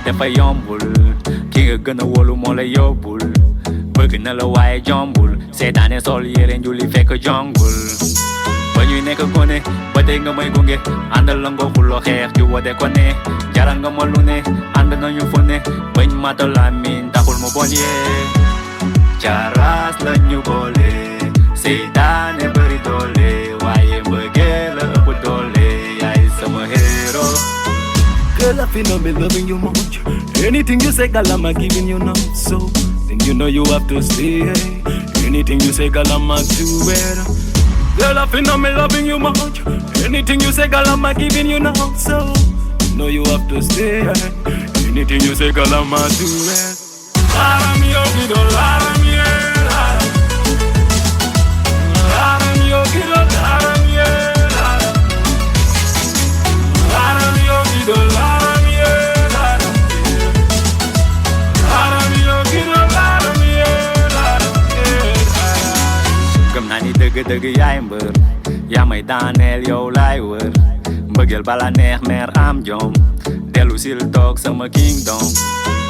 dafa yombul ki nga gën a wóolu moo la yóbbul bëgg na la waaye jombul seetaane sol yére njuli fekk jongul ba ñuy nekk gone ba tey nga may gunge àndal la nga xuloo xeex ju wode ko ne jaral nga ma lu ne ànd nañu fu ne bañ mata làmmiñ taxul mu bon yee caras la ñu boole seetaane bëri doole waaye mbëggee la ëpp doole yaay sama héros. Girl, I feel I'm loving you much. Anything you say, girl, I'm giving you now. So then you know you have to stay. Anything you say, girl, I'm do it. Girl, I feel I'm loving you much. Anything you say, girl, I'm giving you now. So you know you have to stay. Anything you say, girl, I'm do it. Lara mio, gido, lara mio, lara. Lara mio, gido, lara mio, lara. Lara mio, gido, lara mio, lara. Lara mio, gido, lara mio, lara. Gëm naa ni dëgg-dëgg yaay mbër yaa may daaneel yow laay wër mbëggeel bala neex meer am jom dellu sil toog sama kingdom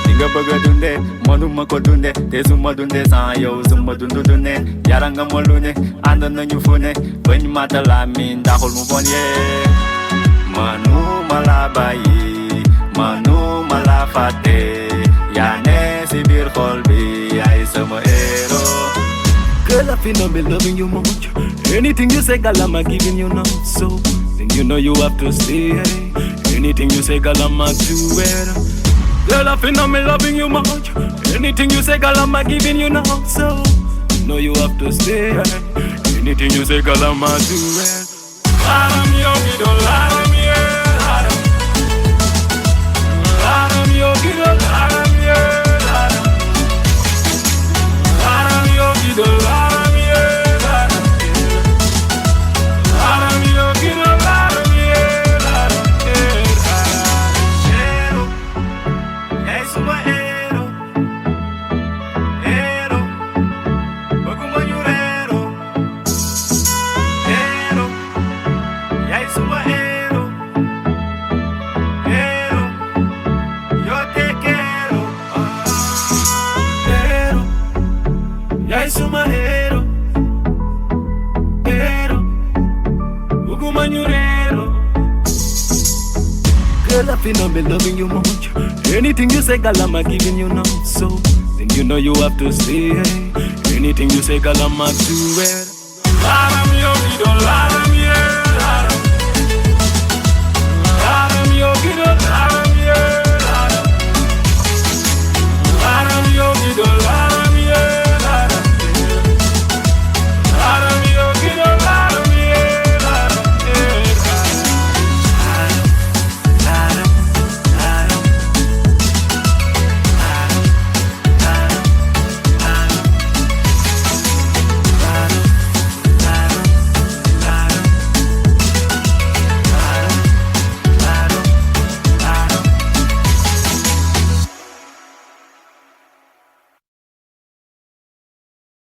li nga bëgg a dunde mënuma ko dunde te su ma dunde sans yow su ma dunde yara nga ma lu ne ànd nañu fu ne bañ mata làmmiñ ndaxul mu bon yee manuma la bàyyi manuma la fàtte yaa ne si biir xol bi yaay sama héros. Girl, I feel I'm loving you much. Anything you say, girl, I'm giving you now. So then you know you have to stay. Anything you say, girl, I'm do it. Girl, I feel I'm loving you much. Anything you say, girl, I'm giving you now. So you know you have to stay. Anything you say, girl, I'm do it. Lara mio, gido, lara mio, lara. Lara mio, gido, lara mio, lara. Lara mio, gido, lara mio, lara. Lara mio, gido, lara mio, lara. Héros, yaay suma héros, héros, bëgguma ñu réeroo. Héros, yaay suma héros, héros, yo te quiero. Héros, yaay suma héros, héros, bëgguma ñu réeroo. Girl, I feel I'm loving you much. Anything you say, girl, I'm giving you now. So then you know you have to stay. Anything you say, girl, I'm do it. Lara mio, gido, lara mio.